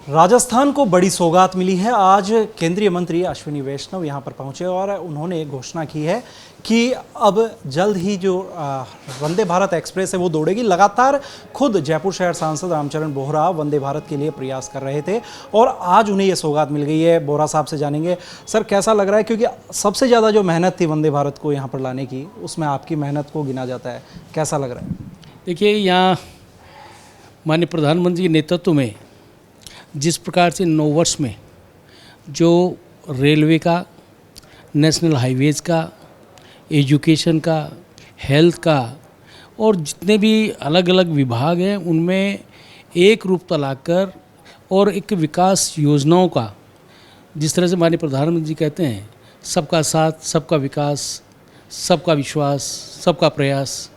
राजस्थान को बड़ी सौगात मिली है। आज केंद्रीय मंत्री अश्विनी वैष्णव यहां पर पहुंचे और उन्होंने घोषणा की है कि अब जल्द ही जो वंदे भारत एक्सप्रेस है वो दौड़ेगी। लगातार खुद जयपुर शहर सांसद रामचरण बोहरा वंदे भारत के लिए प्रयास कर रहे थे और आज उन्हें ये सौगात मिल गई है। बोहरा साहब से जानेंगे, सर कैसा लग रहा है, क्योंकि सबसे ज़्यादा जो मेहनत थी वंदे भारत को यहाँ पर लाने की, उसमें आपकी मेहनत को गिना जाता है, कैसा लग रहा है? देखिए, यहाँ माननीय प्रधानमंत्री के नेतृत्व में जिस प्रकार से 9 वर्ष में जो रेलवे का, नेशनल हाईवेज़ का, एजुकेशन का, हेल्थ का और जितने भी अलग अलग विभाग हैं उनमें एक रूपता लाकर और एक विकास योजनाओं का, जिस तरह से माननीय प्रधानमंत्री जी कहते हैं, सबका साथ, सबका विकास, सबका विश्वास, सबका प्रयास,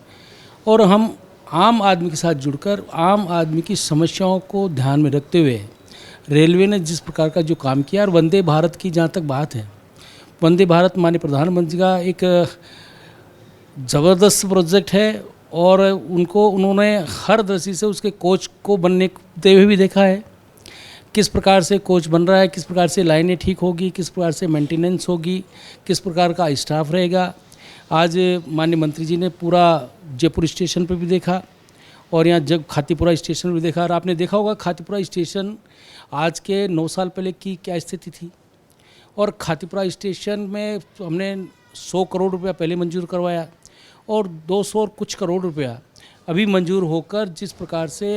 और हम आम आदमी के साथ जुड़कर आम आदमी की समस्याओं को ध्यान में रखते हुए रेलवे ने जिस प्रकार का जो काम किया। और वंदे भारत की जहाँ तक बात है, वंदे भारत माननीय प्रधानमंत्री का एक ज़बरदस्त प्रोजेक्ट है और उन्होंने हर दृष्टि से उसके कोच को बनते हुए भी देखा है, किस प्रकार से कोच बन रहा है, किस प्रकार से लाइनें ठीक होगी, किस प्रकार से मेंटेनेंस होगी, किस प्रकार का स्टाफ रहेगा। आज माननीय मंत्री जी ने पूरा जयपुर स्टेशन पर भी देखा और यहाँ जब खातीपुरा स्टेशन भी देखा। और आपने देखा होगा खातीपुरा स्टेशन आज के 9 साल पहले की क्या स्थिति थी, और खातीपुरा स्टेशन में हमने 100 करोड़ रुपया पहले मंजूर करवाया और 200 और कुछ करोड़ रुपया अभी मंजूर होकर जिस प्रकार से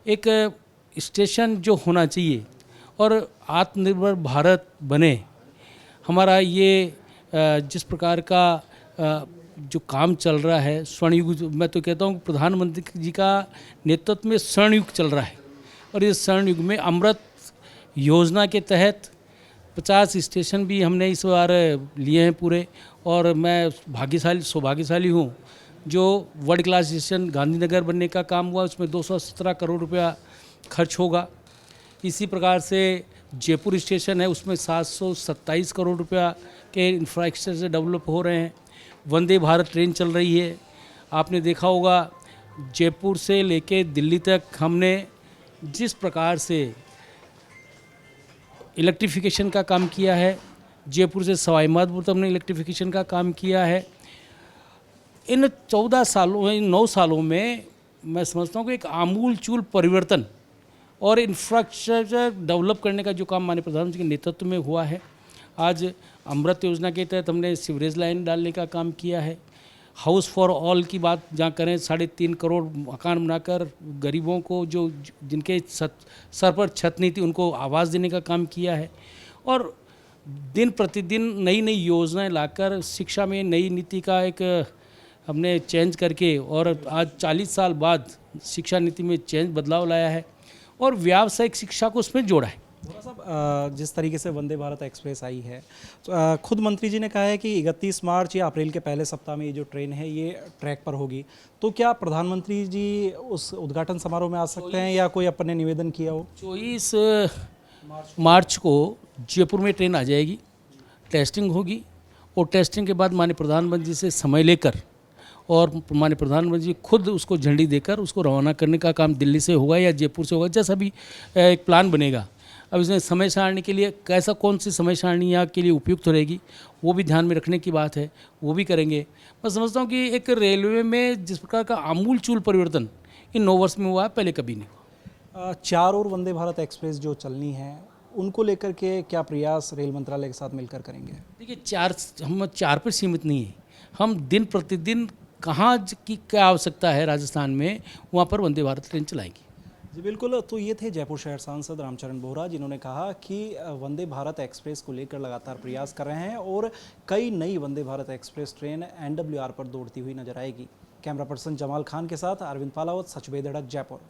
एक स्टेशन जो होना चाहिए और आत्मनिर्भर भारत बने, हमारा ये जिस प्रकार का जो काम चल रहा है, स्वर्ण युग, मैं तो कहता हूँ प्रधानमंत्री जी का नेतृत्व में स्वर्ण युग चल रहा है। और इस स्वर्ण युग में अमृत योजना के तहत 50 स्टेशन भी हमने इस बार लिए हैं पूरे, और मैं सौभाग्यशाली हूँ जो वर्ल्ड क्लास स्टेशन गांधीनगर बनने का काम हुआ, उसमें 217 करोड़ रुपया खर्च होगा। इसी प्रकार से जयपुर स्टेशन है, उसमें 727 करोड़ रुपया के इंफ्रास्ट्रक्चर डेवलप हो रहे हैं। वंदे भारत ट्रेन चल रही है, आपने देखा होगा जयपुर से लेके दिल्ली तक हमने जिस प्रकार से इलेक्ट्रिफिकेशन का काम किया है, जयपुर से सवाई माधोपुर तक हमने इलेक्ट्रिफिकेशन का काम किया है। इन 9 सालों में मैं समझता हूँ कि एक आमूलचूल परिवर्तन और इंफ्रास्ट्रक्चर डेवलप करने का जो काम माननीय प्रधानमंत्री के नेतृत्व में हुआ है। आज अमृत योजना के तहत हमने सीवरेज लाइन डालने का काम किया है। हाउस फॉर ऑल की बात जहाँ करें, 3.5 करोड़ मकान बनाकर गरीबों को, जो जिनके सर पर छत नहीं थी, उनको आवास देने का काम किया है। और दिन प्रतिदिन नई नई योजनाएं लाकर शिक्षा में नई नीति का एक हमने चेंज करके, और आज 40 साल बाद शिक्षा नीति में बदलाव लाया है और व्यावसायिक शिक्षा को उसमें जोड़ा है। साहब, जिस तरीके से वंदे भारत एक्सप्रेस आई है, तो खुद मंत्री जी ने कहा है कि 31 मार्च या अप्रैल के पहले सप्ताह में ये जो ट्रेन है ये ट्रैक पर होगी, तो क्या प्रधानमंत्री जी उस उद्घाटन समारोह में आ सकते हैं या कोई अपने निवेदन किया हो? 24 मार्च को जयपुर में ट्रेन आ जाएगी, टेस्टिंग होगी और टेस्टिंग के बाद माननीय प्रधानमंत्री जी से समय लेकर और माननीय प्रधानमंत्री जी खुद उसको झंडी देकर उसको रवाना करने का काम दिल्ली से होगा या जयपुर से होगा, जैसा भी एक प्लान बनेगा। अब इसमें समय सारणी के लिए कैसा, कौन सी समय सारणी यहाँ के लिए उपयुक्त रहेगी, वो भी ध्यान में रखने की बात है, वो भी करेंगे। मैं समझता हूँ कि एक रेलवे में जिस प्रकार का आमूलचूल परिवर्तन इन 9 वर्ष में हुआ है, पहले कभी नहीं हुआ। 4 और वंदे भारत एक्सप्रेस जो चलनी है, उनको लेकर के क्या प्रयास रेल मंत्रालय के साथ मिलकर करेंगे? देखिए, हम 4 पर सीमित नहीं है, हम दिन प्रतिदिन कहाँ की क्या आवश्यकता है राजस्थान में, वहाँ पर वंदे भारत ट्रेन चलाएंगी। जी बिल्कुल। तो ये थे जयपुर शहर सांसद रामचरण बोहरा, जिन्होंने कहा कि वंदे भारत एक्सप्रेस को लेकर लगातार प्रयास कर रहे हैं और कई नई Vande Bharat express train NWR पर दौड़ती हुई नजर आएगी। कैमरा पर्सन जमाल खान के साथ अरविंद पालावत, सच बेधड़क, जयपुर।